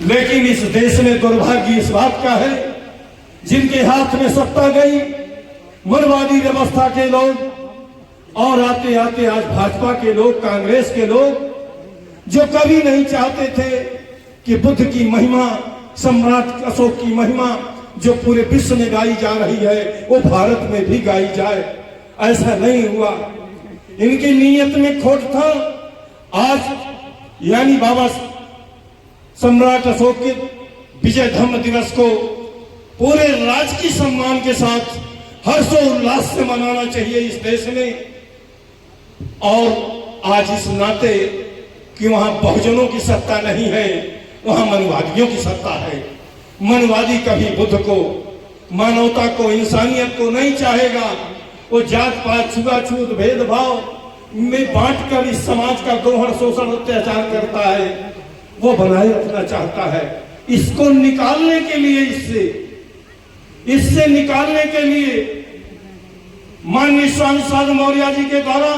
लेकिन इस देश में दुर्भाग्य इस बात का है, जिनके हाथ में सत्ता गई, मनवादी व्यवस्था के लोग, और आते आते आज भाजपा के लोग, कांग्रेस के लोग, जो कभी नहीं चाहते थे कि बुद्ध की महिमा, सम्राट अशोक की महिमा जो पूरे विश्व में गाई जा रही है वो भारत में भी गाई जाए। ऐसा नहीं हुआ, इनकी नीयत में खोट था। आज यानी बाबा सम्राट अशोक के विजय धम्म दिवस को पूरे राजकीय सम्मान के साथ हर्षोल्लास से मनाना चाहिए इस देश में। और आज इस नाते कि वहां बहुजनों की सत्ता नहीं है, वहां मनवादियों की सत्ता है। मनवादी कभी बुद्ध को, मानवता को, इंसानियत को नहीं चाहेगा। वो जात पात, छुआछूत, भेदभाव में बांटकर इस समाज का दोहर, शोषण, अत्याचार करता है, वो बनाए रखना चाहता है। इसको निकालने के लिए, इससे निकालने के लिए माननीय स्वामी साधु मौर्य जी के द्वारा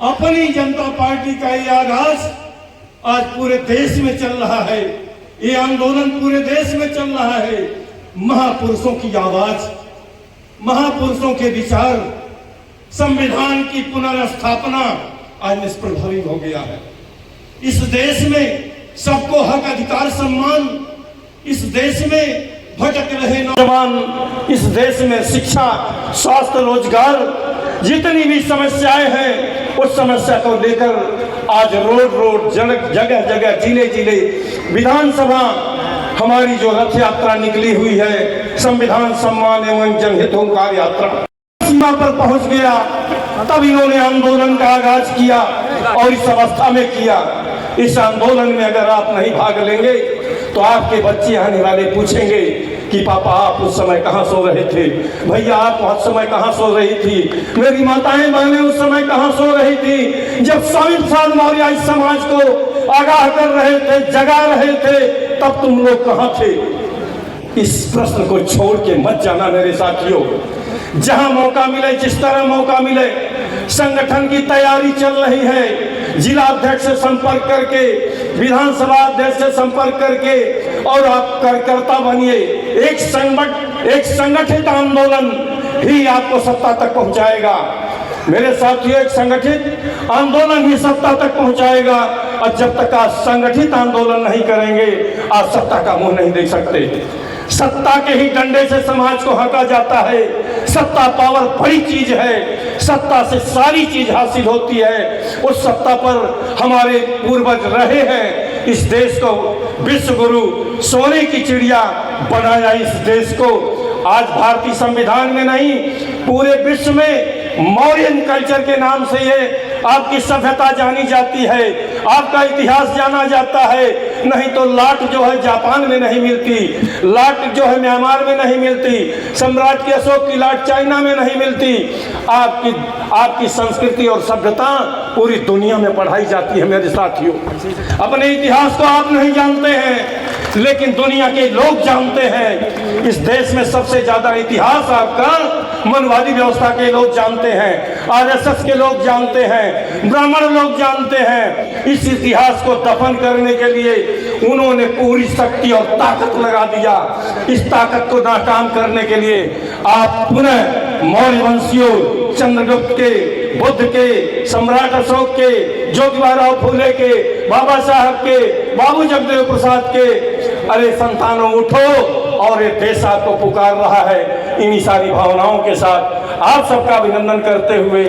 अपनी जनता पार्टी का ये आगाज आज पूरे देश में चल रहा है। ये आंदोलन पूरे देश में चल रहा है। महापुरुषों की आवाज, महापुरुषों के विचार, संविधान की पुनर्स्थापना आज निष्प्रभावी हो गया है। इस देश में सबको हक, अधिकार, सम्मान, इस देश में भटक रहे नौजवान, इस देश में शिक्षा, स्वास्थ्य, रोजगार, जितनी भी समस्याएं हैं उस समस्या को लेकर आज रोड रोड, जगह जगह, जिले जिले, विधानसभा हमारी जो रथ यात्रा निकली हुई है, संविधान सम्मान एवं जनहितों यात्रा सीमा पर पहुंच गया। तब इन्होंने आंदोलन का आगाज किया और इस अवस्था में किया। इस आंदोलन में अगर आप नहीं भाग लेंगे तो आपके बच्चे आने वाले पूछेंगे कि पापा आप उस समय कहाँ सो रहे थे, भैया आप उस समय कहाँ सो रही थी, मेरी माताएं बहनें उस समय कहाँ सो रही थी, जब स्वामी प्रसाद मौर्य इस समाज को आगाह कर रहे थे, जगा रहे थे, तब तुम लोग कहाँ थे। इस प्रश्न को छोड़ के मत जाना मेरे साथियों। जहां मौका मिले, जिस तरह मौका मिले, संगठन की तैयारी चल रही है। जिला अध्यक्ष से संपर्क करके, विधानसभा अध्यक्ष से संपर्क करके और आप कार्यकर्ता बनिए। एक संगठित आंदोलन ही आपको सत्ता तक पहुंचाएगा मेरे साथियों। एक संगठित आंदोलन ही सत्ता तक पहुंचाएगा। और जब तक आप संगठित आंदोलन नहीं करेंगे, आप सत्ता का मुंह नहीं देख सकते। सत्ता के ही डंडे से समाज को हटा जाता है। सत्ता पावर बड़ी चीज है, सत्ता से सारी चीज हासिल होती है। उस सत्ता पर हमारे पूर्वज रहे हैं। इस देश को विश्व गुरु, सोने की चिड़िया बनाया इस देश को। आज भारतीय संविधान में नहीं, पूरे विश्व में मौर्यन कल्चर के नाम से ये आपकी सभ्यता जानी जाती है, आपका इतिहास जाना जाता है। नहीं तो लाट जो है जापान में नहीं मिलती, लाट जो है म्यांमार में नहीं मिलती, सम्राट के अशोक की लाट चाइना में नहीं मिलती। आपकी संस्कृति और सभ्यता पूरी दुनिया में पढ़ाई जाती है मेरे साथियों। अपने इतिहास को आप नहीं जानते हैं, लेकिन दुनिया के लोग जानते हैं। इस देश में सबसे ज्यादा इतिहास आपका मनवादी व्यवस्था के लोग जानते हैं, आरएसएस के लोग जानते हैं, ब्राह्मण लोग जानते हैं। इस इतिहास को दफन करने के लिए उन्होंने पूरी शक्ति और ताकत लगा दिया। इस ताकत को नाकाम करने के लिए आप पुनः मौर्य वंशियों, चंद्रगुप्त के, बुद्ध के, सम्राट अशोक के, ज्योतिबा फूले के, बाबा साहब के, बाबू जगदेव प्रसाद के, अरे संतानों उठो और ये देश आपको पुकार रहा है। इन्हीं सारी भावनाओं के साथ आप सबका अभिनंदन करते हुए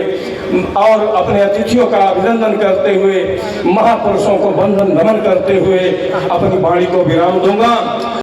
और अपने अतिथियों का अभिनंदन करते हुए, महापुरुषों को वंदन नमन करते हुए अपनी वाणी को विराम दूंगा।